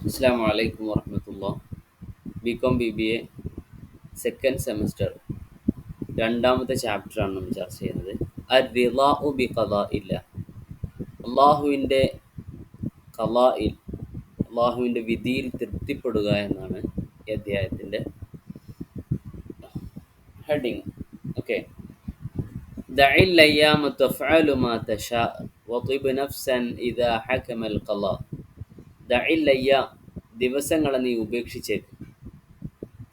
അസ്സാം വലൈക്കും വർഹമത്തുള്ള. BCom BBA second semester രണ്ടാമത്തെ ചാപ്റ്ററാണ് നമ്മൾ ചർച്ച ചെയ്യുന്നത്. അർ-റിളാഉ ബി ഖളാഇല്ല. അള്ളാഹുവിൻ്റെ ഖളാഇൽ, അള്ളാഹുവിൻ്റെ വിധിയിൽ തൃപ്തിപ്പെടുക എന്നാണ് ഈ അധ്യായത്തിൻ്റെ ഹെഡിങ്. ഓക്കെ. ദഇൽ അയ്യാമ തഫ്അലു മാ തശാ വതിബ് നഫ്സൻ ഇദാ ഹകമൽ ഖളാ. ദഇൽ അയ്യാം, ദിവസങ്ങളെ നീ ഉപേക്ഷിച്ചേക്ക്.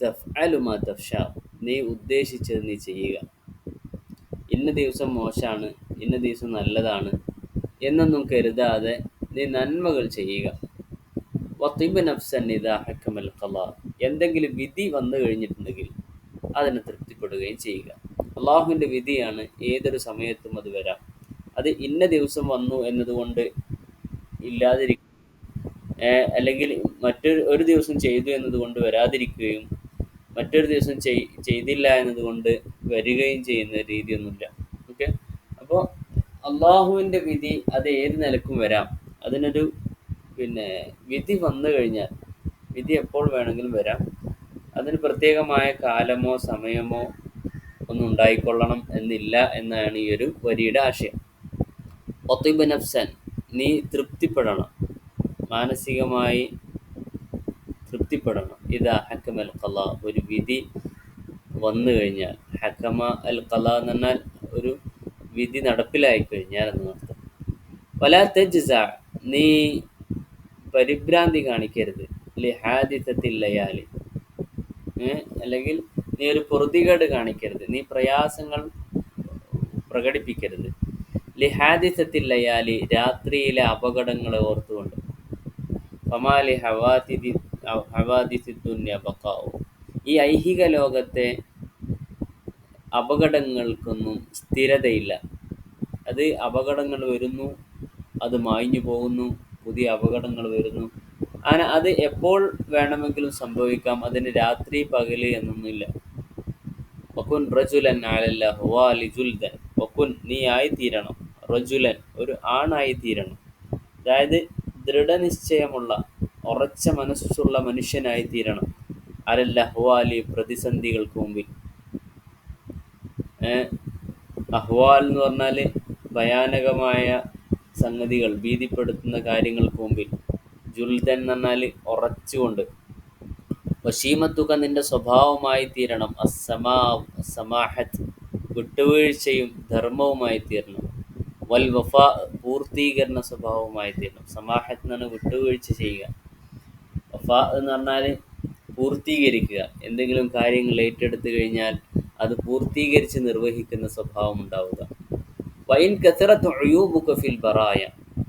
തഫ്അലു മാ തഫ്ശാ, നീ ഉദ്ദേശിച്ചത് നീ ചെയ്യുക. ഇന്ന ദിവസം മോശമാണ്, ഇന്ന ദിവസം നല്ലതാണ് എന്നൊന്നും കരുതാതെ നീ നന്മകൾ ചെയ്യുക. വത്തിബ് നഫ്സൻ ഇദാ ഹക്കമൽ ഖളാ, എന്തെങ്കിലും വിധി വന്നു കഴിഞ്ഞിട്ടുണ്ടെങ്കിൽ അതിനെ തൃപ്തിപ്പെടുകയും ചെയ്യുക. അള്ളാഹുവിൻ്റെ വിധിയാണ്, ഏതൊരു സമയത്തും അത് വരാം. അത് ഇന്ന ദിവസം വന്നു എന്നതുകൊണ്ട് ഇല്ലാതിരിക്കും, അല്ലെങ്കിൽ ഒരു ദിവസം ചെയ്തു എന്നതുകൊണ്ട് വരാതിരിക്കുകയും മറ്റൊരു ദിവസം ചെയ്തില്ല എന്നതുകൊണ്ട് വരികയും ചെയ്യുന്ന രീതിയൊന്നുമില്ല. ഓക്കെ. അപ്പോൾ അള്ളാഹുവിൻ്റെ വിധി അത് ഏത് നിലക്കും വരാം. അതിനൊരു വിധി വന്നു കഴിഞ്ഞാൽ, വിധി എപ്പോൾ വേണമെങ്കിലും വരാം. അതിന് പ്രത്യേകമായ കാലമോ സമയമോ ഒന്നും ഉണ്ടായിക്കൊള്ളണം എന്നില്ല എന്നാണ് ഈ ഒരു വരിയുടെ ആശയം. ഒത്തിബ് നഫ്സൻ, നീ തൃപ്തിപ്പെടണം, മാനസികമായി തൃപ്തിപ്പെടണം. ഇതാ ഹക്കമ അൽ ഖളാ, ഒരു വിധി വന്നു കഴിഞ്ഞാൽ. ഹക്കമ അൽ ഖളാ എന്ന് പറഞ്ഞാൽ ഒരു വിധി നടപ്പിലായി കഴിഞ്ഞാൽ എന്നർത്ഥം. വലാ തജ്സ, നീ പരിഭ്രാന്തി കാണിക്കരുത്. ലിഹാദിസത്തിൽ ലയാലി, അല്ലെങ്കിൽ നീ ഒരു പൊറുതികേട് കാണിക്കരുത്, നീ പ്രയാസങ്ങൾ പ്രകടിപ്പിക്കരുത്. ലിഹാദിസത്തിൽ ലയാലി, രാത്രിയിലെ അപകടങ്ങളെ ഓർത്തുകൊണ്ട്. ഫമാലി ഹവാദിസി ദുന്യ ബഖാഉ, ഈ ഐഹിക ലോകത്തെ അപകടങ്ങൾക്കൊന്നും സ്ഥിരതയില്ല. അത് അപകടങ്ങൾ വരുന്നു, അത് മായ്ഞ്ഞു പോകുന്നു, പുതിയ അപകടങ്ങൾ വരുന്നു. അങ്ങനെ അത് എപ്പോൾ വേണമെങ്കിലും സംഭവിക്കാം. അതിന് രാത്രി പകല് എന്നൊന്നുമില്ല. വക്കുൻ റജുലൻ അലല്ല ഹുവാലി ജുൽദൻ, വക്കുൻ നീ ആയിത്തീരണം, റജുലൻ ഒരു ആണായിത്തീരണം. അതായത് ദൃഢനിശ്ചയമുള്ള ഉറച്ച മനസ്സുള്ള മനുഷ്യനായി തീരണം. അലല്ല ഹുവാലി, പ്രതിസന്ധികൾക്ക് മുമ്പിൽ. അഹ്വാൽ എന്ന് പറഞ്ഞാൽ ഭയാനകമായ സംഗതികൾ, ഭീതിപ്പെടുത്തുന്ന കാര്യങ്ങൾക്ക് മുമ്പിൽ. ജുൽദൻ എന്ന് പറഞ്ഞാൽ ഉറച്ചുകൊണ്ട്. വശീമത്തുക, നിന്റെ സ്വഭാവമായി തീരണം. സമാഹത്ത്, വിട്ടുവീഴ്ചയും ധർമ്മവുമായി തീരണം. വൽ വഫാ, പൂർത്തീകരണ സ്വഭാവമായി തീരണം. സമാഹത്ത് എന്നാണ് വിട്ടുവീഴ്ച ചെയ്യുക. വഫാ എന്ന് പറഞ്ഞാൽ പൂർത്തീകരിക്കുക. എന്തെങ്കിലും കാര്യങ്ങൾ ഏറ്റെടുത്തു കഴിഞ്ഞാൽ അത് പൂർത്തീകരിച്ച് നിർവഹിക്കുന്ന സ്വഭാവം ഉണ്ടാവുക. വൈൻ കസുറത്ത് ഒയൂബുക ഫിൽ ബറായ,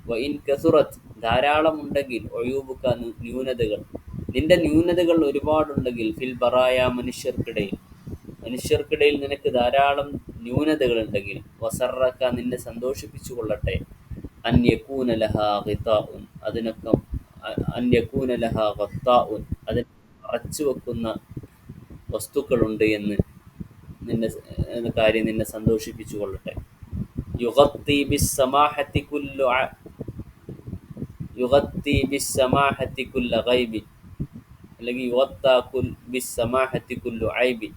വൈൻ കസുറത്ത് ധാരാളം ഉണ്ടെങ്കിൽ, ഒയൂബുക ന്യൂനതകൾ, നിന്റെ ന്യൂനതകൾ ഒരുപാടുണ്ടെങ്കിൽ, ഫിൽ ബറായ മനുഷ്യർക്കിടയിൽ നിനക്ക് ധാരാളം ന്യൂനതകൾ ഉണ്ടെങ്കിൽ, വസറക്ക നിന്നെ സന്തോഷിപ്പിച്ചു കൊള്ളട്ടെ, അൻയകൂന ലഹാ ഗിതാഉൻ, അതിനൊക്കെ അൻയകൂന ലഹാ ഗത്താഉൻ, അതിന് അറച്ചു വെക്കുന്ന വസ്തുക്കളുണ്ട് എന്ന് എന്ന കാര്യം നിന്നെ സന്തോഷിപ്പിച്ചു കൊള്ളട്ടെ. യുഗത്തി ബിസ്സമാഹത്തി കുല്ല ഗൈബി, അല്ലെങ്കിൽ യുഗത്താ ബിസ്സമാഹത്തി കുല്ലു ഐബി,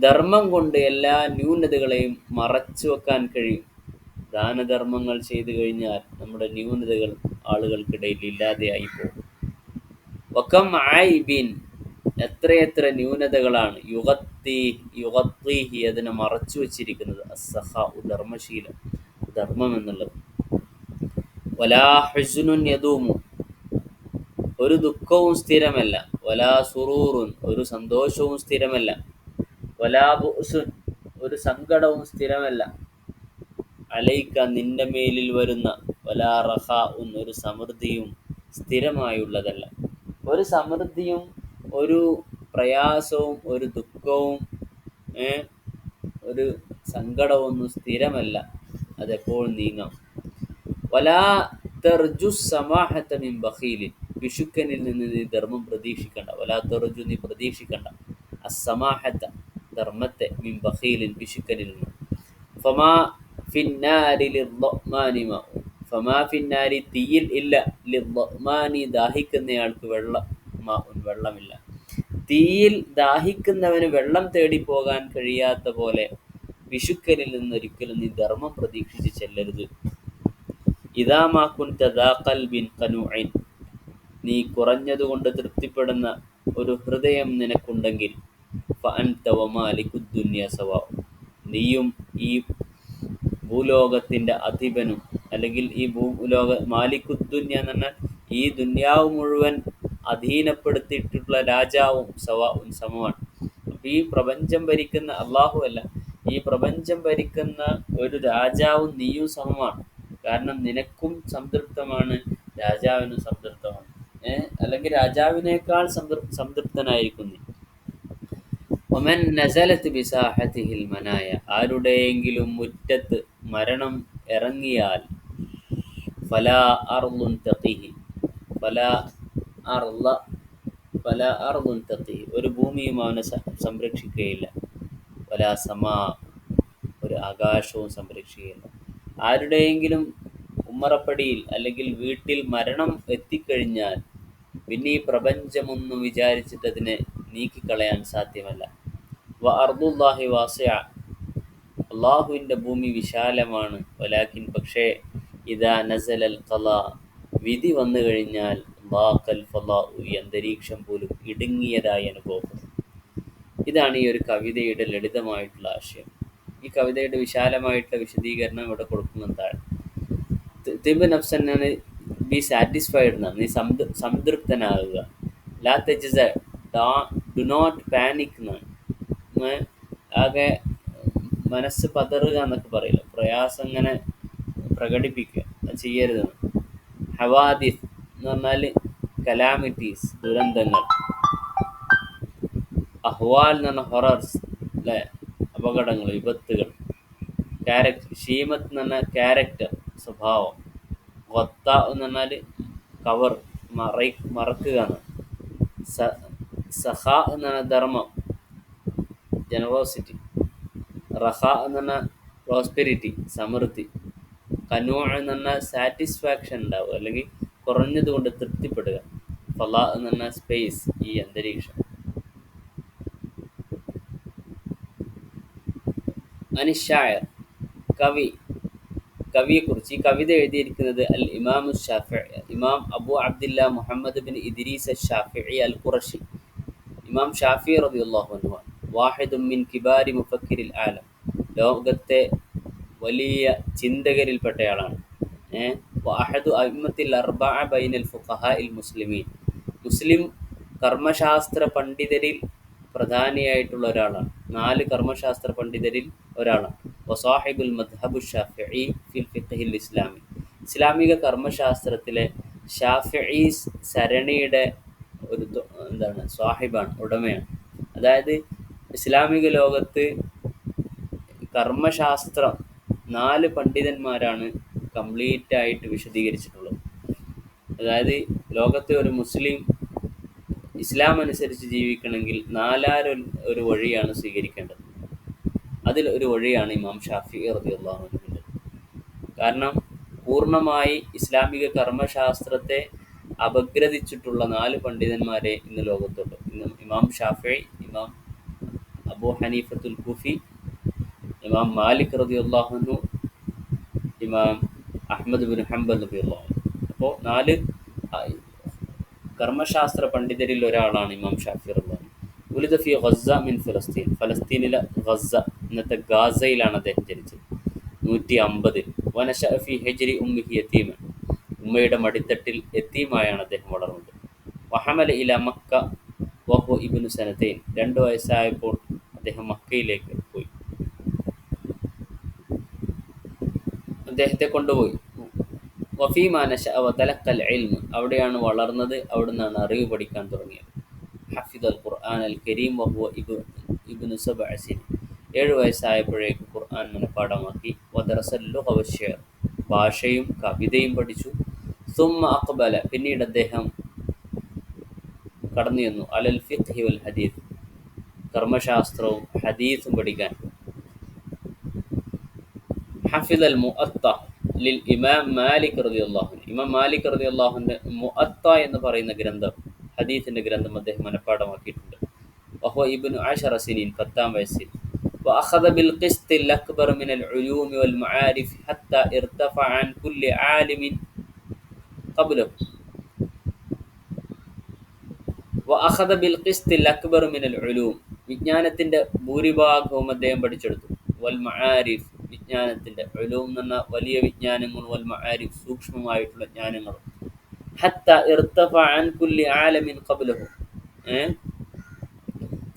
ധർമ്മം കൊണ്ട് എല്ലാ ന്യൂനതകളെയും മറച്ചു വെക്കാൻ കഴിയും. ദാനധർമ്മങ്ങൾ ചെയ്തു കഴിഞ്ഞാൽ നമ്മുടെ ന്യൂനതകൾ ആളുകൾക്കിടയിൽ ഇല്ലാതെയായി പോകും. വകം ഐബിൻ, എത്രയെത്ര ന്യൂനതകളാണ്. യുഗത്തീഹി, അതിനെ മറച്ചു വച്ചിരിക്കുന്നത്. അസ്സഖാ, ധർമ്മശീലം, ധർമ്മം എന്നുള്ളത്. വലാ ഹുസ്നുൻ യദൂമു, ഒരു ദുഃഖവും സ്ഥിരമല്ല. വലാ സുറൂറുൻ, ഒരു സന്തോഷവും സ്ഥിരമല്ല. വലാ ബുഅ്സുൻ, ഒരു സങ്കടവും സ്ഥിരമല്ല. അലൈക, നിന്റെ മേലിൽ വരുന്ന. വലാ റഖാഉൻ, ഒരു സമൃദ്ധിയും സ്ഥിരമായുള്ളതല്ല. ഒരു സമൃദ്ധിയും ഒരു പ്രയാസവും ഒരു ദുഃഖവും ഒരു സങ്കടമൊന്നും സ്ഥിരമല്ല, അതെപ്പോഴും നീങ്ങാം. വലാ തർജു സമാഹത മിൻ ബഖീലിൻ, പിശുക്കനിൽ നിന്ന് നീ ധർമ്മം പ്രതീക്ഷിക്കണ്ട. വലാ തർജു, നീ പ്രതീക്ഷിക്കണ്ട. അസ്സമാഹത, ധർമ്മത്തെ, മിൻ ബഖീലിൻ, പിശുക്കനിൽ നിന്ന്. ഫമാ ഫിന്നാരി ലിദ്ദമാനി മാഉ, ഫമാ ഫിന്നാരി തീയിൽ ഇല്ല ലിദ്മാനി ദാഹിക്കുന്നയാൾക്ക് വെള്ളമില്ല. തീയിൽ ദാഹിക്കുന്നവന് വെള്ളം തേടി പോകാൻ കഴിയാത്ത പോലെ വിശുക്കലിൽ നിന്നൊരിക്കലും നീ ധർമ്മം പ്രതീക്ഷിച്ച് ചെല്ലരുത്. ഇദാമാ കുൻത ദാ ഖൽബിൻ ഖനൂഇൻ, നീ കുറഞ്ഞതുകൊണ്ട് തൃപ്തിപ്പെടുന്ന ഒരു ഹൃദയം നിനക്കുണ്ടെങ്കിൽ ഫഅൻത വമാലികുദ് ദുനിയ സവാ, നീയും ഈ ഭൂലോകത്തിന്റെ അധിപനും അല്ലെങ്കിൽ ഈ ഭൂലോക മാലിക്കുദ്ദുന്യ എന്ന് പറഞ്ഞാൽ ഈ ദുന്യാവ് മുഴുവൻ അധീനപ്പെടുത്തിയിട്ടുള്ള രാജാവും സമമാണ്. അപ്പൊ ഈ പ്രപഞ്ചം ഭരിക്കുന്ന അള്ളാഹു അല്ല, ഈ പ്രപഞ്ചം ഭരിക്കുന്ന ഒരു രാജാവും നീയും സമമാണ്. കാരണം നിനക്കും സംതൃപ്തമാണ്, രാജാവിനും സംതൃപ്തമാണ്. അല്ലെങ്കിൽ രാജാവിനേക്കാൾ സംതൃപ്തനായിരിക്കും നീ. ഒമൻ നസലത്ത് ബിസാഹത്തിഹിൽ മനായ, ആരുടെയെങ്കിലും മുറ്റത്ത് മരണം ഇറങ്ങിയാൽ ഫലാ അർളുൻ തഖിഹി, ഫലാ അർള ഫലാ അർളുൻ തഖിഹി, ഒരു ഭൂമിയും അവനെ സംരക്ഷിക്കുകയില്ല. ഫലാ സമാ, ഒരു ആകാശവും സംരക്ഷിക്കുകയില്ല. ആരുടെയെങ്കിലും ഉമ്മറപ്പടിയിൽ അല്ലെങ്കിൽ വീട്ടിൽ മരണം എത്തിക്കഴിഞ്ഞാൽ പിന്നെ ഈ പ്രപഞ്ചമൊന്നും വിചാരിച്ചിട്ട് അതിനെ നീക്കിക്കളയാൻ സാധ്യമല്ല. വ അർദുല്ലാഹി വാസിഅ, അള്ളാഹുവിൻ്റെ ഭൂമി വിശാലമാണ്. വലാകിൻ, പക്ഷേ ഇദാ നസലൽ ഖലാ, വിധി വന്നു കഴിഞ്ഞാൽ ളാഖൽ ഫളാഉ, ഈ അന്തരീക്ഷം പോലും ഇടുങ്ങിയതായി അനുഭവപ്പെടും. ഇതാണ് ഈ ഒരു കവിതയുടെ ലളിതമായിട്ടുള്ള ആശയം. ഈ കവിതയുടെ വിശാലമായിട്ടുള്ള വിശദീകരണം ഇവിടെ കൊടുക്കുന്നതാണ്. തിബ് നഫ്സനാണ് ബി സാറ്റിസ്ഫൈഡ് എന്നാണ്, നീ സംതൃപ്തനാകുക. ലാ തജ്സ, ഡു നോട്ട് പാനിക് എന്നാണ്. ആകെ മനസ്സ് പതറുക എന്നൊക്കെ പറയില്ല, പ്രയാസം ഇങ്ങനെ പ്രകടിപ്പിക്കുക, അത് ചെയ്യരുതെന്ന്. ഹവാദിസ് എന്ന് പറഞ്ഞാൽ കലാമിറ്റീസ്, ദുരന്തങ്ങൾ. അഹ്വാൽ എന്ന് പറഞ്ഞാൽ ഹൊറർസ്, അല്ലെ, അപകടങ്ങൾ, വിപത്തുകൾ. ഷീമത്ത് എന്ന് പറഞ്ഞാൽ ക്യാരക്ടർ, സ്വഭാവം. വത്ത എന്ന് പറഞ്ഞാൽ കവർ, മറക്കുക എന്നാണ്. സഹ എന്ന് പറഞ്ഞാൽ ധർമ്മം, ജനറോസിറ്റി. റഹ എന്ന് പറഞ്ഞാൽ പ്രോസ്പെരിറ്റി, സമൃദ്ധി. കനൂ എന്ന് പറഞ്ഞാൽ സാറ്റിസ്ഫാക്ഷൻ ഉണ്ടാവുക, അല്ലെങ്കിൽ കുറഞ്ഞതുകൊണ്ട് തൃപ്തിപ്പെടുക. ഫല എന്ന് പറഞ്ഞാൽ സ്പേസ്, ഈ അന്തരീക്ഷം. അനിഷായർ, കവി, കവിയെക്കുറിച്ച്. ഈ കവിത എഴുതിയിരിക്കുന്നത് അൽ ഇമാം ഷാഫിഈ, ഇമാം അബു അബ്ദില്ല മുഹമ്മദ് ബിൻ ഇദ്രീസ് ഷാഫിഈ അൽ ഖുറശി, ഇമാം ഷാഫിഈ റളിയല്ലാഹു അൻഹു. വാഹിദും മിൻ കിബാരി മുഫക്കിരിൽ ആലം, ലോകത്തെ വലിയ ചിന്തകരിൽപ്പെട്ടയാളാണ്. വഅഹദു അഇമ്മത്തിൽ അർബഅ ബൈനൽ ഫുഖഹാഇൽ മുസ്ലിമീൻ, മുസ്ലിം കർമ്മശാസ്ത്ര പണ്ഡിതരിൽ പ്രധാനിയായിട്ടുള്ള ഒരാളാണ്. 4 കർമ്മശാസ്ത്ര പണ്ഡിതരിൽ ഒരാളാണ്. വസാഹിബുൽ മദ്ഹബു ഷാഫിഈ ഫിൽ ഫിഖ്ഹിൽ ഇസ്ലാമി, ഇസ്ലാമിക കർമ്മശാസ്ത്രത്തിലെ ഷാഫിഈ സരണിയുടെ ഒരു സാഹിബാണ്, ഉടമയാണ്. അതായത് ഇസ്ലാമിക ലോകത്ത് കർമ്മശാസ്ത്രം 4 പണ്ഡിതന്മാരാണ് കംപ്ലീറ്റ് ആയിട്ട് വിശദീകരിച്ചിട്ടുള്ളത്. അതായത് ലോകത്തെ ഒരു മുസ്ലിം ഇസ്ലാം അനുസരിച്ച് ജീവിക്കണമെങ്കിൽ 4 ഒരു വഴിയാണ് സ്വീകരിക്കേണ്ടത്. അതിൽ ഒരു വഴിയാണ് ഇമാം ഷാഫിഈ റളിയല്ലാഹു അൻഹു. കാരണം പൂർണ്ണമായി ഇസ്ലാമിക കർമ്മശാസ്ത്രത്തെ അപഗ്രഥിച്ചിട്ടുള്ള 4 പണ്ഡിതന്മാരെ ഇന്ന് ലോകത്തുണ്ട്. ഇമാം ഷാഫിഈ, ഇമാം അബൂ ഹനീഫത്തുൽ കുഫി, ഇമാം മാലിക് റളിയല്ലാഹു അൻഹു, ഇമാം അഹ്മദ് ബിൻ ഹംബൽ റളിയല്ലാഹു അൻഹു. അപ്പോൾ 4 കർമ്മശാസ്ത്ര പണ്ഡിതരിൽ ഒരാളാണ് ഇമാം ഷാഫിഈ റളിയല്ലാഹു അൻഹു. ഉലിദ ഫി ഗസ്സ മിൻ ഫലസ്തീൻ, ഫലസ്തീനിലെ ഗസ്സ, ഇന്നത്തെ ഗാസയിലാണ് അദ്ദേഹം ജനിച്ചത്. 150. വനശഅ ഫി ഹിജ്രി ഉമ്മിഹി യതീമൻ, ഉമ്മയുടെ മടിത്തട്ടിൽ യതീമായാണ് അദ്ദേഹം വളർന്നത്. വഹമല ഇല മക്ക വഹു ഇബ്നു സനതൈൻ, 2 വയസ്സായപ്പോൾ അദ്ദേഹം മക്കയിലേക്ക് പോയി, അദ്ദേഹത്തെ കൊണ്ടുപോയി. വഫീമാ നശഅ വതലഖൽ ഇൽമ്, അവിടെയാണ് വളർന്നത്, അവിടുന്നാണ് അറിവ് പഠിക്കാൻ തുടങ്ങിയത്. ഹഫിദൽ ഖുർആൻ അൽ കരീം വഹുവ ഇബ്നു 7 സിന, 7 വയസ്സായപ്പോഴേക്ക് ഖുർആൻ മനഃപ്പാഠമാക്കി. വദറസൽ ലുഗ വശ്ശിഅർ, ഭാഷയും കവിതയും പഠിച്ചു. സുമ്മ അഖ്ബല, പിന്നീട് അദ്ദേഹം കടന്നു ചെന്നു അലൽ ഫിഖ്ഹി വൽ ഹദീസ്, കർമ്മശാസ്ത്രവും ഹദീസും പഠിക്കാൻ. ഹഫിദൽ മുഅത്ത, ലിൽ ഇമാം മാലിക് റളിയല്ലാഹു അൻഹു. ഇമാം മാലിക് റളിയല്ലാഹുവിന്റെ മുഅത്ത എന്ന് പറയുന്ന ഗ്രന്ഥം, ഹദീസിന്റെ ഗ്രന്ഥം അദ്ദേഹം മനഃപ്പാഠമാക്കിയിട്ടുണ്ട്. വഹുവ ഇബ്നു 10 സിനീൻ, 10 വയസ്സിൽ. وأخذ بالقسط الأكبر من العلوم والمعارف حتى ارتفع عن كل عالم قبله. وأخذ بالقسط الأكبر من العلوم, വിജ്ഞാനത്തിന്റെ ഭൂരിഭാഗവും അദ്ദേഹം പഠിച്ചെടുത്തു. വൽ മആരിഫ്, വിജ്ഞാനത്തിന്റെ ഉലൂം എന്ന് പറഞ്ഞാൽ വലിയ വിജ്ഞാനങ്ങളും, വൽ മആരിഫ് സൂക്ഷ്മമായിട്ടുള്ള ജ്ഞാനങ്ങളും. ഹത്ത ഇർതഫഅ അൻ കുല്ലി ആലമിൻ ഖബ്ലഹു,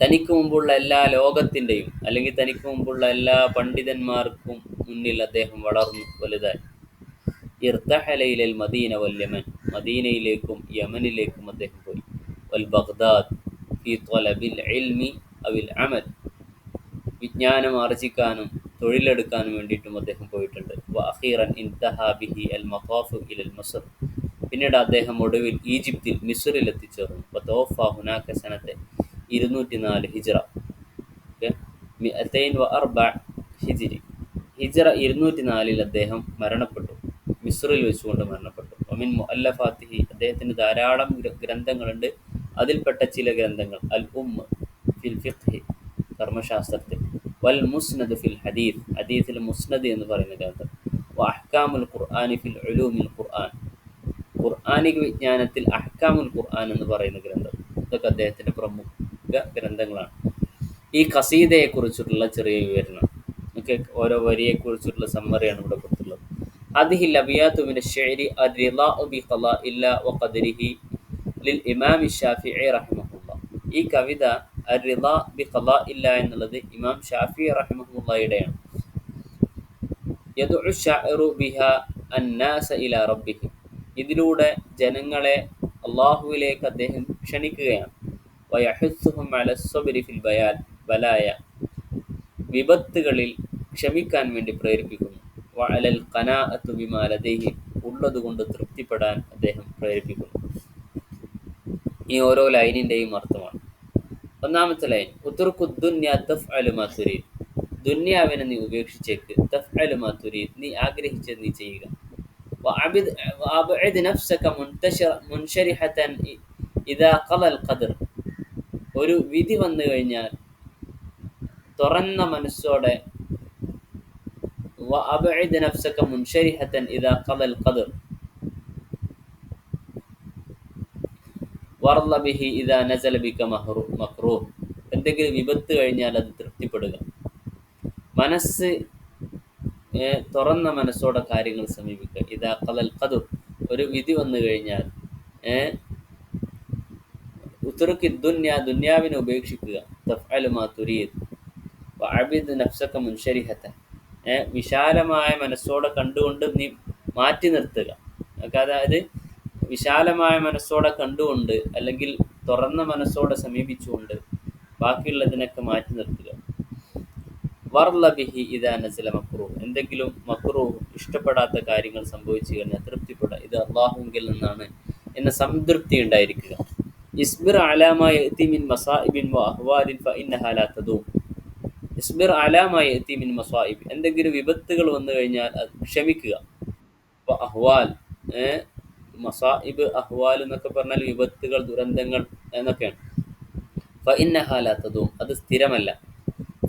തനിക്ക് മുമ്പുള്ള എല്ലാ ലോകത്തിൻ്റെയും അല്ലെങ്കിൽ തനിക്ക് മുമ്പുള്ള എല്ലാ പണ്ഡിതന്മാർക്കും മുന്നിൽ അദ്ദേഹം വളർന്നു വലുതായി. ഇർതഹല ഇലൽ മദീന വൽ യമൻ, മദീനയിലേക്കും യമനിലേക്കും അദ്ദേഹം പോയി. വൽ ബഗ്ദാദ് ഫീ ത്വലബിൽ ഇൽമി അവിൽ അമൽ, വിജ്ഞാനം ആർജിക്കാനും തൊഴിലെടുക്കാനും വേണ്ടിയിട്ടും അദ്ദേഹം പോയിട്ടുണ്ട്. വഅഖീറൻ ഇൻതഹാ ബിഹി അൽ മഖാഫ് ഇലൽ മസ്ർ, പിന്നീട് അദ്ദേഹം ഒടുവിൽ ഈജിപ്തിൽ മിസ്റിൽ എത്തിച്ചേർന്നു. വതവഫ ഹുനാക സനത്തെ 204 ഹിജ്റ, 204 ഹിജ്രി, ഹിജ്റ 204 അദ്ദേഹം മരണപ്പെട്ടു, മിസ്റിൽ വെച്ചുകൊണ്ട് മരണപ്പെട്ടു. വമിൻ മുഅല്ലഫാത്തിഹി, അദ്ദേഹത്തിന് ധാരാളം ഗ്രന്ഥങ്ങളുണ്ട്. അതിൽപ്പെട്ട ചില ഗ്രന്ഥങ്ങൾ: അൽ ഉമ്മ് ഫിൽ ഫിഖ്ഹി, കർമ്മശാസ്ത്രത്തിൽ. വൽ മുസ്നദ് ഫിൽ ഹദീസ്, ഹദീസിൽ മുസ്നദ് എന്ന് പറയുന്ന ഗ്രന്ഥം. വ അഹ്കാമുൽ ഖുർആനി ഫിൽ ഉലൂമിൽ ഖുർആൻ, ഖുർആനിക വിജ്ഞാനത്തിൽ അഹ്കാമുൽ ഖുർആൻ എന്ന് പറയുന്ന ഗ്രന്ഥം. ഇതൊക്കെ അദ്ദേഹത്തിന്റെ പ്രമുഖ ഗ്രന്ഥങ്ങളാണ്. ഈ ഖസീദയെക്കുറിച്ചിട്ടുള്ള ചെറിയ വിവരണം, ഒക്കെ ഓരോ വരിയെക്കുറിച്ചിട്ടുള്ള സമ്മറിയാണ് ഇവിടെ കൊടുത്തുള്ളത്. ഹദിഹിൽ അബിയാതു മിന അശ്ശിഅരി അർറിളാഉ ബിഖളാഇല്ലാ വഖദരിഹി ലിൽ ഇമാം ശാഫിഈ റഹിമഹുല്ലാഹ്. ഈ കവിത അർറിളാ ബിഖളാഇല്ലാ എന്നുള്ളത് ഇമാം ഷാഫിഈ റഹിമഹുല്ലാഹയുടെയാണ്. യദ്ഉ ശാഇറു ബിഹാ അന്നാസ ഇലാ റബ്ബിഹിം, ഇതിലൂടെ ജനങ്ങളെ അള്ളാഹുവിലേക്ക് അദ്ദേഹം ക്ഷണിക്കുകയാണ്. വയഹുസ്സുഹും അലസ്സബ്രി ഫിൽ ബലായ, വിപത്തുകളിൽ ക്ഷമിക്കാൻ വേണ്ടി പ്രേരിപ്പിക്കുന്നു. വഅലൽ ഖനാഅത്തു ബിമാ ലദൈഹി, ഉള്ളതുകൊണ്ട് തൃപ്തിപ്പെടാൻ അദ്ദേഹം പ്രേരിപ്പിക്കുന്നു. ഈ ഓരോ ലൈനിൻ്റെയും അർത്ഥമാണ്. ഒന്നാമത്തെ ലൈൻ, ഉത്റുഖു ദുന്യ തഫ്അലു മാ തുരീദ്, ദുന്യാവിനെ നീ ഉപേക്ഷിച്ചേക്ക്. തഫ്അലു മാ തുരീദ്, നീ ആഗ്രഹിച്ചത് നീ ചെയ്യുക. വഅബ്ഇദ് നഫ്സക മുൻശരിഹതൻ ഇദാ ഖളൽ ഖദർ, ഒരു വിധി വന്നു കഴിഞ്ഞാൽ തുറന്ന മനസ്സോടെ. വഅബ്ഇദ് നഫ്സക മുൻശരിഹതൻ ഇദാ ഖളൽ ഖദർ വർള ബിഹി ഇദാ നസല ബിക മക്റൂഹ്, എന്തെങ്കിലും വിപത്ത് കഴിഞ്ഞാൽ അത് തൃപ്തിപ്പെടുക. മനസ്സ് തുറന്ന മനസ്സോടെ കാര്യങ്ങൾ സമീപിക്കുക. ഇദാ ഖളൽ ഖദർ, ഒരു വിധി വന്നു കഴിഞ്ഞാൽ. ഉത്റുഖി ദുന്യ, ദുന്യാവിനെ ഉപേക്ഷിക്കുക. തഫ്അലു മാ തുരീദ്. വഅബ്ഇദ് നഫ്സക മുൻശരിഹതൻ, വിശാലമായ മനസ്സോടെ കണ്ടുകൊണ്ട് നീ മാറ്റി നിർത്തുക. അതായത് വിശാലമായ മനസ്സോടെ കണ്ടുകൊണ്ട് അല്ലെങ്കിൽ തുറന്ന മനസ്സോടെ സമീപിച്ചുകൊണ്ട് ബാക്കിയുള്ളതിനൊക്കെ മാറ്റി നിർത്തുക. വർള ബിഹി ഇദാ നസല മക്റൂഹ്, എന്തെങ്കിലും മക്റൂഹ് ഇഷ്ടപ്പെടാത്ത കാര്യങ്ങൾ സംഭവിച്ചു കഴിഞ്ഞാൽ തൃപ്തിപ്പെടുക. ഇത് അള്ളാഹുവിൽ നിന്നാണ് എന്ന സംതൃപ്തി ഉണ്ടായിരിക്കുക. ഇസ്ബിർ അലാ മാ യഅതി മിൻ മസാഇബിൻ വ അഹ്വാലിൻ ഫഇന്നഹാ ലാ തദൂം. ഇസ്ബിർ അലാ മാ യഅതി മിൻ മസാഇബ്, എന്തെങ്കിലും വിപത്തുകൾ വന്നു കഴിഞ്ഞാൽ അത് ക്ഷമിക്കുക. വ അഹ്വാൽ, മസാഇബ് അഹ്വാൽ എന്നൊക്കെ പറഞ്ഞാൽ വിപത്തുകൾ, ദുരന്തങ്ങൾ എന്നൊക്കെയാണ്. ഫഇന്നഹാ ലാ തദൂം, അത് സ്ഥിരമല്ല.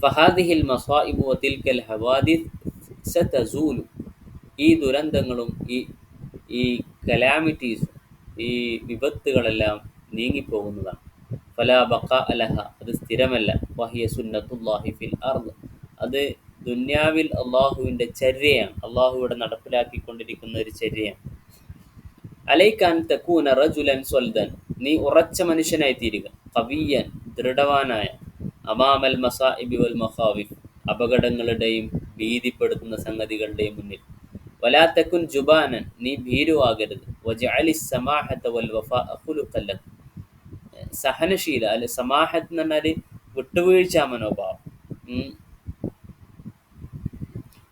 ഫഹാദിഹിൽ മസാഇബു വതിൽകൽ ഹവാദിസ് സതസൂലു, ഈ ദുരന്തങ്ങളും ഈ കലാമിറ്റീസും ഈ വിപത്തുകളെല്ലാം നീങ്ങിപ്പോകുന്നതാണ്. ഫലാ ബഖാ ലഹ, അത് സ്ഥിരമല്ല. വഹിയ സുന്നത്തുല്ലാഹി ഫിൽ അർദ്, അത് ദുന്യാവിൽ അള്ളാഹുവിൻ്റെ ചര്യയാണ്, അള്ളാഹു ഇവിടെ നടപ്പിലാക്കിക്കൊണ്ടിരിക്കുന്ന ഒരു ചര്യയാണ്. അലൈക അൻ തകൂന റജുലൻ സ്വൽദൻ, നീ ഉറച്ച മനുഷ്യനായി തീരുക. ഖവിയ്യൻ, ദൃഢവാനായ. അമാമൽ മസാഇബി വൽ മഖാവിഫ്, അപകടങ്ങളുടെയും ഭീതിപ്പെടുത്തുന്ന സംഗതികളുടെയും മുന്നിൽ. വലാ തകുൻ ജുബാനൻ, നീ ഭീരുവാകരുത്. വജഅലിസ് സമാഹത വൽ വഫാഅ ഖുലുഖൻ ലക, സഹനശീല അല്ലെ സമാഹത്ത് എന്ന് പറഞ്ഞാൽ വിട്ടുവീഴ്ച മനോഭാവം.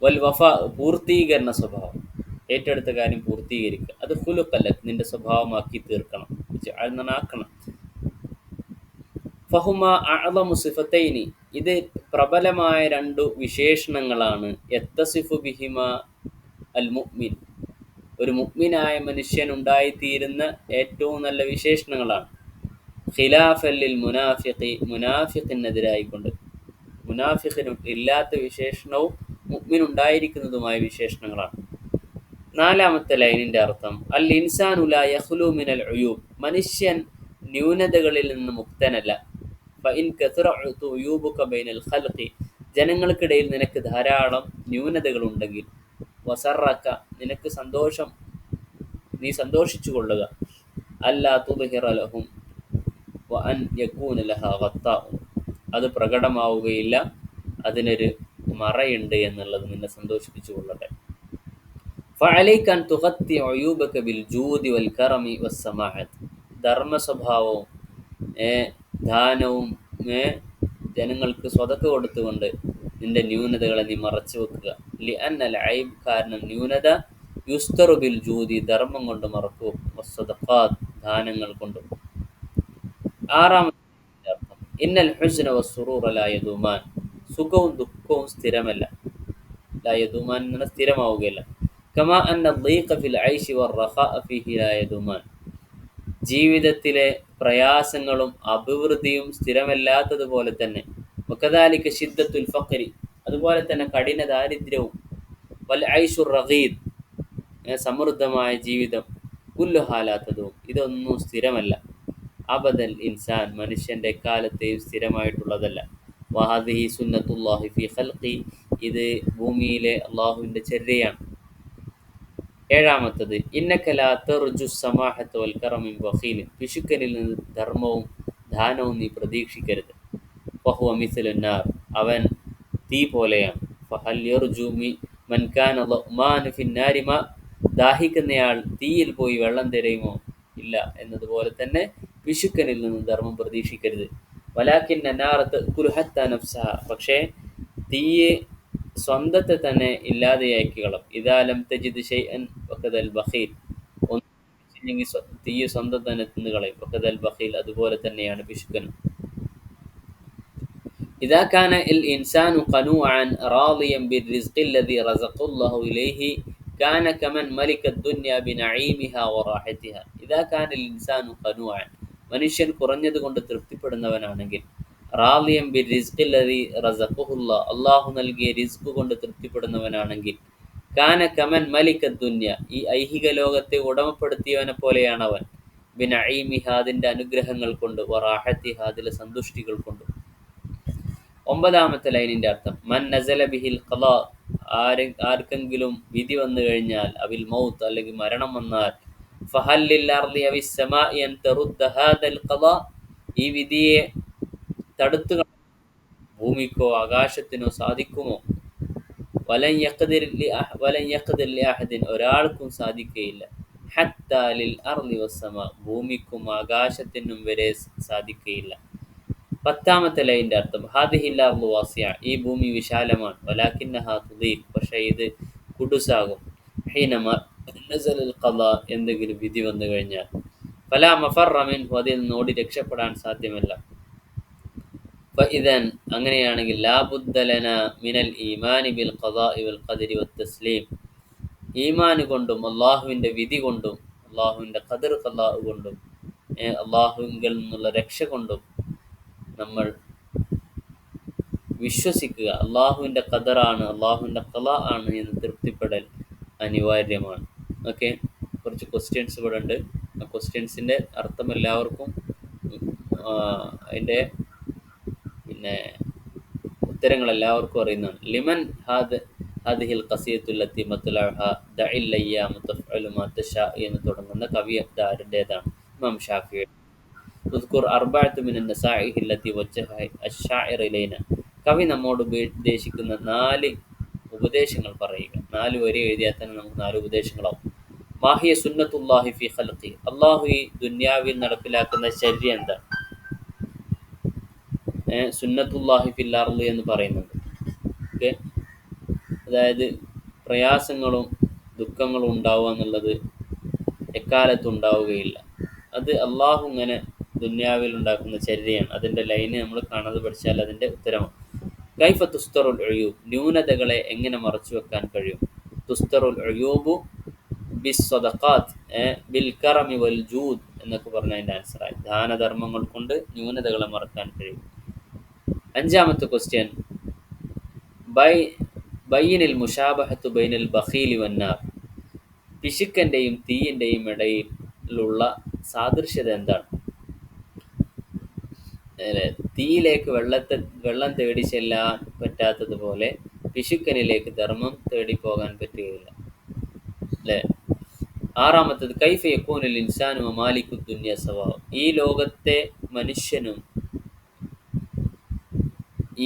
വൽ വഫാ, പൂർത്തീകരണ സ്വഭാവം, ഏറ്റെടുത്ത കാര്യം പൂർത്തീകരിക്കുക. അത് ഖുലുഖൻ ലക, നിന്റെ സ്വഭാവമാക്കി തീർക്കണം, ആക്കണം. ഫഹുമ അഅ്ളമു സിഫത്തൈനി, ഇത് പ്രബലമായ രണ്ടു വിശേഷണങ്ങളാണ്. യത്തസിഫു ബിഹിമ അൽ മുഅ്മിൻ. ഒരു മുഅ്മിനായ മനുഷ്യൻ ഉണ്ടായിത്തീരുന്ന ഏറ്റവും നല്ല വിശേഷണങ്ങളാണ്. ഖിലാഫൻ ലിൽ മുനാഫിഖി, മുനാഫിഖിനെതിരായിക്കൊണ്ട്. മുനാഫിഖിന് ഇല്ലാത്ത വിശേഷണവും മുഅ്മിനുണ്ടായിരിക്കുന്നതുമായ വിശേഷണങ്ങളാണ്. നാലാമത്തെ ലൈനിന്റെ അർത്ഥം അൽ ഇൻസാനു ലാ യഖ്ലു മിനൽ ഉയൂബ്, മനുഷ്യൻ ന്യൂനതകളിൽ നിന്ന് മുക്തനല്ല. ഫഇൻ കസറഅതു ഉയൂബുക ബൈനൽ ഖൽഖി, ജനങ്ങൾക്കിടയിൽ നിനക്ക് ധാരാളം ന്യൂനതകൾ ഉണ്ടെങ്കിൽ, വസറക, നിനക്ക് സന്തോഷം, നീ സന്തോഷിച്ചു കൊള്ളുക, അല്ലാ തുദ്ഹിറ ലഹും വഅൻ യകൂന ലഹാ ഗത്താഉ, അത് പ്രകടമാവുകയില്ല, അതിനൊരു മറയുണ്ട് എന്നുള്ളത് നിന്നെ സന്തോഷിപ്പിച്ചു കൊള്ളട്ടെ. ഫഅലൈക അൻ തുഗത്തി ഉയൂബക ബിൽ ജൂദി വൽ കറമി വസ്സമാഅത്ത്, ധർമ്മ സ്വഭാവവും ദാനവും ജനങ്ങൾക്ക് സ്വതക്ക കൊടുത്തുകൊണ്ട് നിന്റെ ന്യൂനതകളെ നീ മറച്ചു വെക്കുക. ലിഅന്നൽ ഐബ്, കാരണം ന്യൂനത യുസ്തറു ബിൽ ജൂദി, ധർമ്മം കൊണ്ട് മറക്കും, വസ്സദഖാത്ത്, ദാനങ്ങൾ കൊണ്ടും. ആറാമത്തെ അർത്ഥം ഇന്നൽ ഹുസ്ന വസ്സുറൂറ ലാ യദൂമാൻ, സുഖവും ദുഃഖവും സ്ഥിരമല്ല. ലാ യദൂമാൻ എന്ന സ്ഥിരമാവുകയില്ല. കമാ അന്ന ദീഖ ഫിൽ ഐശി വറഖാഅ ഫീഹി ലാ യദൂമാൻ, ജീവിതത്തിലെ പ്രയാസങ്ങളും അഭിവൃദ്ധിയും സ്ഥിരമല്ലാത്തതുപോലെ തന്നെ. വകദാലിക ശിദ്ദത്തുൽ ഫഖ്രി, അതുപോലെ തന്നെ കഠിന ദാരിദ്ര്യവും. വൽ ഐശുർ റഗീദ്, സമൃദ്ധമായ ജീവിതം. കുല്ലു ഹാലാത്തതും, ഇതൊന്നും സ്ഥിരമല്ല. അബദൽ ഇൻസാൻ, മനുഷ്യന്റെ എക്കാലത്തെയും സ്ഥിരമായിട്ടുള്ളതല്ല. വഹദിഹി സുന്നത്തുല്ലാഹി ഫി ഖൽഖി, ഇത് ഭൂമിയിലെ അള്ളാഹുവിന്റെ ചര്യയാണ്. ഏഴാമത്തത് ഇന്നക ലാ തർജു സമാഹത വൽ കറമ മിൻ ബഖീൽ, പിശുക്കനിൽ നിന്ന് ധർമ്മവും ദാനവും നീ പ്രതീക്ഷിക്കരുത്. ഫഹുവ മിസ്ലുൻ നാർ, അവൻ തീ പോലെയാണ്. ഫഹൽ യർജു മൻ കാന ളഅ്മാന ഫിൻ നാരി മാ, ദാഹിക്കുന്നയാൾ തീയിൽ പോയി വെള്ളം തിരയുമോ? ഇല്ല. എന്നതുപോലെ തന്നെ പിശുക്കനിൽ നിന്ന് ധർമ്മം പ്രതീക്ഷിക്കരുത്. വലാകിന്ന നാറ തഅകുലു ഹത്താ നഫ്സഹ, പക്ഷേ തീയെ സ്വന്തത്തെ തന്നെ ഇല്ലാതെയാക്കികളും. ഇദാ ലം തജിദ് ഷൈഅൻ വഖദൽ ബഖീൽ, ഒന്നില്ലെങ്കിൽ തീയെ സ്വന്തം തന്നെ തിന്നുകളയും. വഖദൽ ബഖീൽ, അതുപോലെ തന്നെയാണ് പിശുക്കനും. ഇദാ കാന അൽ ഇൻസാനു ഖനൂഅൻ റാദിയൻ ബിർറിസ്ഖി അല്ലദീ റസഖല്ലാഹു ഇലൈഹി കാന കമൻ മലിക അദ്ദുനിയ ബിനഈമിഹാ വറാഹതിഹാ. ഇദാ കാന അൽ ഇൻസാനു ഖനൂഅൻ, മനുഷ്യൻ കുറഞ്ഞതുകൊണ്ട് തൃപ്തിപ്പെടുന്നവനാണെങ്കിൽ, റാദിയൻ ബിർറിസ്ഖി അല്ലദീ റസഖഹുല്ലാഹ്, അല്ലാഹു നൽകിയ റിസ്ക് കൊണ്ട് തൃപ്തിപ്പെടുന്നവനാണെങ്കിൽ, കാന കമൻ മലിക അദ്ദുനിയ, ഈ ഐഹിക ലോകത്തെ ഉടമപ്പെടുത്തിയവനെ പോലെയാണ് അവൻ. ബിനഈമിഹാ, അതിന്റെ അനുഗ്രഹങ്ങൾ കൊണ്ട്, വറാഹതിഹാ, അതിലെ സന്തുഷ്ടികൾ കൊണ്ട്. ഒമ്പതാമത്തെ ലൈനിന്റെ അർത്ഥം മൻ നസല ബിഹിൽ ഖളാ, ആർക്കെങ്കിലും വിധി വന്നു കഴിഞ്ഞാൽ, അവിൽ മൗത്ത്, അല്ലെങ്കിൽ മരണം വന്നാൽ, ഫഹൽ ലിൽ അർളി അവിസ് സമാഇ അൻ തറുദ്ദ ഹാദൽ ഖളാ, ഈ വിധിയെ തടുത്തു ഭൂമിക്കോ ആകാശത്തിനോ സാധിക്കുമോ? വലൻ യഖ്ദിർ ലി അഹദിൻ, ഒരാൾക്കും സാധിക്കുകയില്ല. ഹത്താ ലിൽ അർളി വസ്സമാ, ഭൂമിക്കും ആകാശത്തിനും വരെ സാധിക്കുകയില്ല. പത്താമത്തെ ലൈനിന്റെ അർത്ഥം ഹാദിഹിൽ അർളു വാസിഅ, ഈ ഭൂമി വിശാലമാണ്. വലാകിന്നഹാ തുദീഖ്, പക്ഷേ ഇത് കുടുസാകും. ഹീനമ നസലൽ ഖളാ, എന്തെങ്കിലും വിധി വന്നു കഴിഞ്ഞാൽ. ഫലാ മഫറ മിൻഹു, അതിൽ നിന്ന് ഓടി രക്ഷപ്പെടാൻ സാധ്യമല്ല. ഫഇദൻ, അങ്ങനെയാണെങ്കിൽ ലാ ബുദ്ദ ലനാ മിനൽ ഈമാനി ബിൽ ഖളാഇ വൽ ഖദരി വത്തസ്ലീം, ഈമാൻ കൊണ്ടും അള്ളാഹുവിന്റെ വിധി കൊണ്ടും അള്ളാഹുവിന്റെ ഖദർ ഖളാ കൊണ്ടും അള്ളാഹുവിൽ നിന്നുള്ള രക്ഷ കൊണ്ടും നമ്മൾ വിശ്വസിക്കുക. അള്ളാഹുവിന്റെ ഖദറാണ്, അള്ളാഹുവിന്റെ ഖളാ ആണ് എന്ന് തൃപ്തിപ്പെടൽ അനിവാര്യമാണ്. ഓക്കെ, കുറച്ച് ക്വസ്റ്റ്യൻസ് ഇവിടെ ഉണ്ട്. ആ ക്വസ്റ്റ്യൻസിന്റെ അർത്ഥം എല്ലാവർക്കും അതിന്റെ ഉത്തരങ്ങൾ എല്ലാവർക്കും അറിയുന്നതാണ്. ലിമൻ ഹാദിഹിൽ ഖസീദത്തുല്ലത്തി മത്ലഅഹാ ദഇൽ അയ്യാമ തഫ്അലു മാ തശാ എന്ന് തുടങ്ങുന്ന കവി ആരുടേതാണ്? ഇമാം ഷാഫിഈ. ഉദ്കുർ അർബഅത മിനൻ നസാഇഹി അല്ലത്തി വജ്ജഹ അശ്ശാഇർ ഇലൈന, കവി നമ്മോട് ഉപദേശിക്കുന്ന 4 ഉപദേശങ്ങൾ പറയുക. 4 വരി എഴുതിയാൽ തന്നെ നമുക്ക് 4 ഉപദേശങ്ങളാവും. മാഹിയ സുന്നത്തുല്ലാഹി ഫി ഖൽഖി, അള്ളാഹു ഈ ദുനിയാവിൽ നടപ്പിലാക്കുന്ന ശരിയ എന്താണ്? സുന്നത്തുല്ലാഹി ഫിൽ അർളി എന്ന് പറയുന്നുണ്ട്. ഓക്കെ, അതായത് പ്രയാസങ്ങളും ദുഃഖങ്ങളും ഉണ്ടാവുക എന്നുള്ളത് എക്കാലത്തും ഉണ്ടാവുകയില്ല. അത് അള്ളാഹു ഇങ്ങനെ ദുനിയാവിൽ ഉണ്ടാക്കുന്ന ചര്യയാണ്. അതിൻ്റെ ലൈന് നമ്മൾ കാണാതെ പഠിച്ചാൽ അതിൻ്റെ ഉത്തരമാണ്. കൈഫ തുസ്തറുൽ ഉയൂബ്, ന്യൂനതകളെ എങ്ങനെ മറച്ചു വെക്കാൻ കഴിയും? തുസ്തറുൽ ഉയൂബു ബിസ് സദഖാത്ത് ബിൽ കറമി വൽ ജൂദ് എന്നൊക്കെ പറഞ്ഞ അതിൻ്റെ ആൻസറായി. ദാനധർമ്മങ്ങൾ കൊണ്ട് ന്യൂനതകളെ മറക്കാൻ കഴിയും. അഞ്ചാമത്തെ ക്വസ്റ്റ്യൻ, ബൈ ബയ്യിനിൽ മുഷാബഹത്തു ബൈനൽ ബഖീലി വന്നാർ. പിശുക്കൻ്റെയും തീയിൻ്റെയും ഇടയിലുള്ള സാദൃശ്യത എന്താണ്? തീയിലേക്ക് വെള്ളം തേടി ചെല്ലാൻ പറ്റാത്തതുപോലെ പിശുക്കനിലേക്ക് ധർമ്മം തേടി പോകാൻ പറ്റുകയില്ല അല്ലേ? ആറാമത്തത്, കൈഫ യകൂനുൽ ഇൻസാനു വമാലിക്കു ദുനിയ സവാ. ഈ ലോകത്തെ മനുഷ്യനും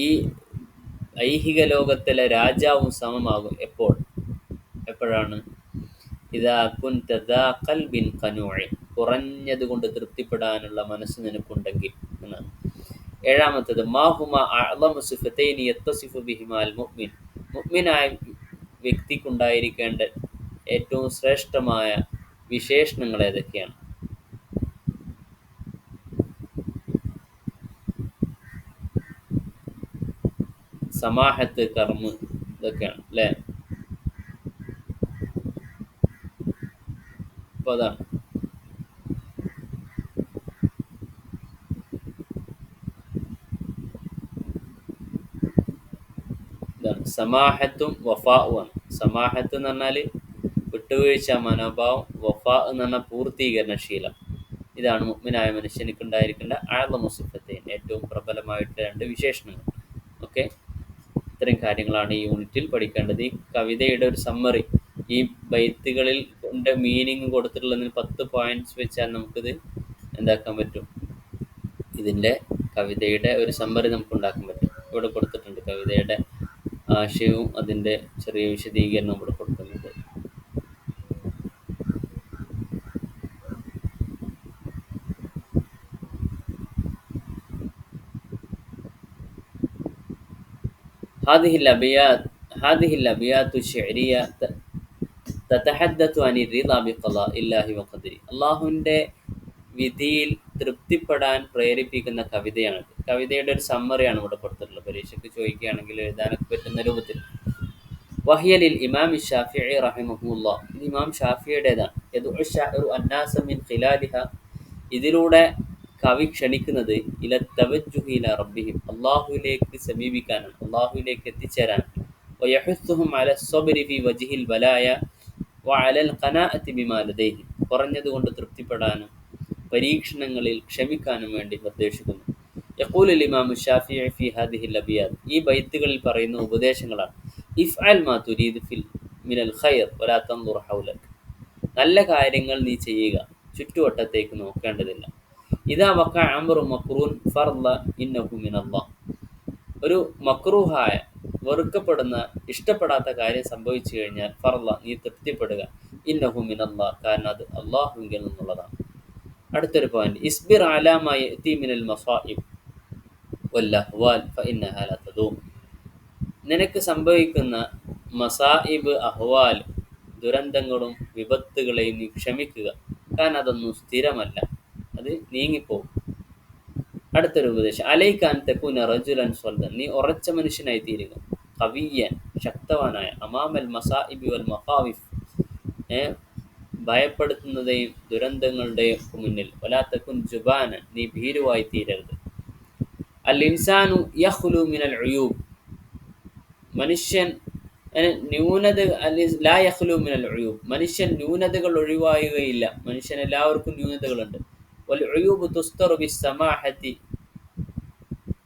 ഈ ഐഹിക ലോകത്തിലെ രാജാവും സമമാകും. എപ്പോഴാണ്? ഇദാ കുൻത ദാ ഖൽബിൻ ഖനൂഇൻ, കുറഞ്ഞതുകൊണ്ട് തൃപ്തിപ്പെടാനുള്ള മനസ്സ് നിനക്കുണ്ടെങ്കിൽ എന്നാണ്. ഏഴാമത്തത്, മാഹുമ അഅ്ളമു സിഫതൈനി യത്തസിഫു ബിഹിമാൽ മുഅ്മിൻ. മുഅ്മിനായ വ്യക്തിക്കുണ്ടായിരിക്കേണ്ട ഏറ്റവും ശ്രേഷ്ഠമായ വിശേഷണങ്ങൾ ഏതൊക്കെയാണ്? സമാഹത്ത്, കർമ്മ്, ഇതൊക്കെയാണ് അല്ലേ? അപ്പോൾ അതാണ്. സമാഹത്തും വഫാഉമാണ്. സമാഹത്ത് എന്ന് പറഞ്ഞാൽ വിട്ടുവീഴ്ച മനോഭാവം, വഫാ എന്ന് പറഞ്ഞാൽ പൂർത്തീകരണശീലം. ഇതാണ് മുഅ്മിനായ മനുഷ്യനിക്ക് ഉണ്ടായിരിക്കേണ്ട അഅ്ളമു സിഫത്തൈൻ, ഏറ്റവും പ്രബലമായിട്ട് രണ്ട് വിശേഷണങ്ങൾ. ഓക്കെ, ഇത്തരം കാര്യങ്ങളാണ് ഈ യൂണിറ്റിൽ പഠിക്കേണ്ടത്. ഈ കവിതയുടെ ഒരു സമ്മറി, ഈ ബൈത്തുകളിൽ മീനിങ് കൊടുത്തിട്ടുള്ളതിന് 10 പോയിന്റ്സ് വെച്ചാൽ നമുക്കിത് എന്താക്കാൻ പറ്റും? ഇതിൻ്റെ കവിതയുടെ ഒരു സമ്മറി നമുക്ക് ഉണ്ടാക്കാൻ പറ്റും. ഇവിടെ കൊടുത്തിട്ടുണ്ട് കവിതയുടെ ആശയവും അതിൻ്റെ ചെറിയ വിശദീകരണം ഇവിടെ കൊടുക്കുന്നുണ്ട്. هذه الأبيات الشعرية تتحدث عن الرضا بقضاء الله وقدره. അള്ളാഹുവിൻ്റെ വിധിയിൽ തൃപ്തിപ്പെടാൻ പ്രേരിപ്പിക്കുന്ന കവിതയാണ്. കവിതയുടെ ഒരു സമ്മറിയാണ് ഇവിടെ കൊടുത്തിട്ടുള്ളത്. പരീക്ഷയ്ക്ക് ചോദിക്കുകയാണെങ്കിൽ എഴുതാനൊക്കെ പറ്റുന്ന രൂപത്തിൽ. വഹിയലിൽ ഇമാം ഷാഫിഈ റഹിമഹുല്ലാഹ്, ഇത് ഇമാം ഷാഫിയുടേതാണ്. യദ്ഉ ശാഇറു അന്നാസ മിൻ ഖിലാലിഹ, ഇതിലൂടെ കവി ക്ഷണിക്കുന്നത് ഇല തവജ്ജുഹി ഇല റബ്ബിഹിം, അള്ളാഹുവിലേക്ക് സമീപിക്കാനാണ്, അള്ളാഹുവിലേക്ക് എത്തിച്ചേരാൻ. വയഹുസ്സുഹും അല സ്വബ്രി ഫി വജ്ഹിൽ ബലായ വഅലൽ ഖനാഅത്തി ബിമാ ലദൈഹി, കുറഞ്ഞതുകൊണ്ട് തൃപ്തിപ്പെടാനും പരീക്ഷണങ്ങളിൽ ക്ഷമിക്കാനും വേണ്ടി നിർദ്ദേശിക്കുന്നു. യഖൂലുൽ ഇമാം ഷാഫിഈ ഫി ഹാദിഹിൽ അബിയാത്, ഈ ബൈത്തുകളിൽ പറയുന്ന ഉപദേശങ്ങളാണ്. ഇഫ്അൽ മാ തുരീദ് മിനൽ ഖൈർ വലാ തൻദുർ ഹൗലക്, നല്ല കാര്യങ്ങൾ നീ ചെയ്യുക, ചുറ്റുവട്ടത്തേക്ക് നോക്കേണ്ടതില്ല. ഇദാ വഖഅ അംറു മക്റൂൻ ഫർള ഇന്നഹു മിനല്ലാഹ്, ഒരു മക്റൂഹായ, വെറുക്കപ്പെടുന്ന, ഇഷ്ടപ്പെടാത്ത കാര്യം സംഭവിച്ചു കഴിഞ്ഞാൽ ഫർള, നീ തൃപ്തിപ്പെടുക, ഇന്നഹു മിനല്ലാഹ്, കാരണം അത് അള്ളാഹുവിൽ നിന്നുള്ളതാണ്. അടുത്തൊരു പോയിന്റ്, ഇസ്ബിർ അലാ മാ യഅതി മിനൽ മസാഇബ് വല്ലഹ്വാൽ ഫഇന്നഹാ ലാ തദൂം, നിനക്ക് സംഭവിക്കുന്ന മസായിബ്, അഹ്വാൽ, ദുരന്തങ്ങളും വിപത്തുകളെയും നീ ക്ഷമിക്കുക, കാരണം അതൊന്നും സ്ഥിരമല്ല, അത് നീങ്ങിപ്പോകും. അടുത്തൊരു ഉപദേശം, അലൈക അൻ തകൂന റജുലൻ സ്വൽദൻ, നീ ഉറച്ച മനുഷ്യനായി തീരുക, ഖവിയ്യൻ, ശക്തവാനായ, അമാമൽ മസായിബി വൽ മഖാവിഫ്, ഭയപ്പെടുത്തുന്നതെയും ദുരന്തങ്ങളുടെയും മുന്നിൽ, വലാ തകുൻ ജുബാനൻ, നീ ഭീരുവായി തീരരുത്. അൽ ഇൻസാനു യഖ്ലു മിനൽ ഉയൂബ്, മനുഷ്യൻ ലാ യഖ്ലു മിനൽ ഉയൂബ്, മനുഷ്യൻ ന്യൂനതകൾ ഒഴിവായുകയില്ല, മനുഷ്യൻ എല്ലാവർക്കും ന്യൂനതകളുണ്ട്. വൽ ഉയൂബ് തുസ്തറു ബിസ്സമാഹതി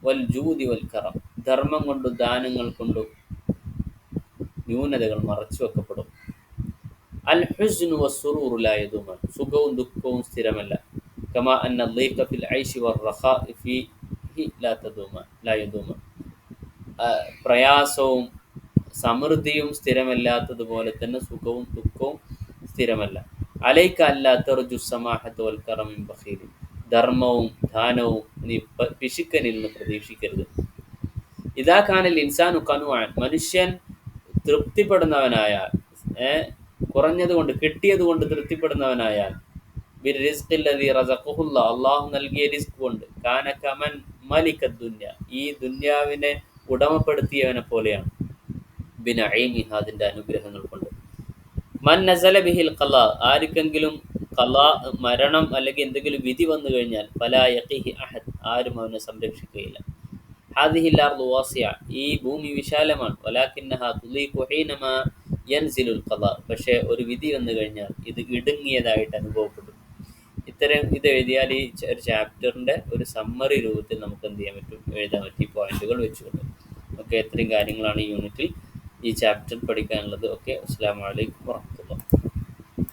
വൽ ജൂദി വൽ കറം, ധർമ്മം കൊണ്ടും ദാനങ്ങൾ കൊണ്ടും ന്യൂനതകൾ മറച്ചു വെക്കപ്പെടും. അൽ ഹുസ്നു വസ്സുറൂറു ലാ യദൂമാൻ, സുഖവും ദുഃഖവും സ്ഥിരമല്ല. കമാ അന്ന ദീഖ ഫിൽ ഐശി വറഖാഇ ഫീഹി ലാ യദൂമാൻ, പ്രയാസവും സമൃദ്ധിയും സ്ഥിരമല്ലാത്തതുപോലെ തന്നെ സുഖവും ദുഃഖവും സ്ഥിരമല്ല. അലൈക അല്ലാ തർജു സമാഹത വൽ കറം മിൻ ബഖീൽ, ധർമ്മവും ദാനവും നീ പിശുക്കനിൽ നിന്ന് പ്രതീക്ഷിക്കരുത്. ഇദാ കാനൽ ഇൻസാനു ഖനുഅൻ, മനുഷ്യൻ തൃപ്തിപ്പെടുന്നവനായാൽ, കുറഞ്ഞതുകൊണ്ട് കിട്ടിയതുകൊണ്ട് തൃപ്തിപ്പെടുന്നവനായാൽ, ബിർ റിസ്ഖില്ലദീ റസഖഹുല്ലാഹ്, അല്ലാഹു നൽകിയ റിസ്ക് കൊണ്ട്, കാന കമൻ മലിക ദുനിയ, ഈ ദുനിയാവിനെ ഉടമപ്പെടുത്തിയവനെ പോലെയാണ്, ബിനഈമിഹ, അതിൻ്റെ അനുഗ്രഹങ്ങൾ കൊണ്ട്. മൻ നസല ബിഹിൽ ഖലാ, ആർക്കെങ്കിലും ഖലാ മരണം അല്ലെങ്കിൽ എന്തെങ്കിലും വിധി വന്നു കഴിഞ്ഞാൽ ഫലാ യഖിഹി അഹദ്, ആരും അവനെ സംരക്ഷിക്കുകയില്ല. ഹാദിഹിൽ അർളു വാസിഅ, ഈ ഭൂമി വിശാലമാണ്. വലാകിന്നഹാ തുളീഖു ഹീനമാ യൻസിലുൽ ഖലാ, പക്ഷേ ഒരു വിധി വന്നു കഴിഞ്ഞാൽ ഇത് ഇടുങ്ങിയതായിട്ട് അനുഭവപ്പെടും. ഇത്തരം ഇത് എഴുതിയാൽ ഈ ഒരു ചാപ്റ്ററിൻ്റെ ഒരു സമ്മറി രൂപത്തിൽ നമുക്ക് എന്ത് ചെയ്യാൻ പറ്റും, എഴുതാൻ പറ്റും, ഈ പോയിന്റുകൾ വെച്ചുകൊണ്ട്. ഓക്കെ, ഇത്രയും കാര്യങ്ങളാണ് ഈ യൂണിറ്റിൽ ഈ ചാപ്റ്റർ പഠിക്കാനുള്ളത്. ഓക്കെ, അസ്സലാമു അലൈക്കും വറഹ്മത്തുള്ളാഹി.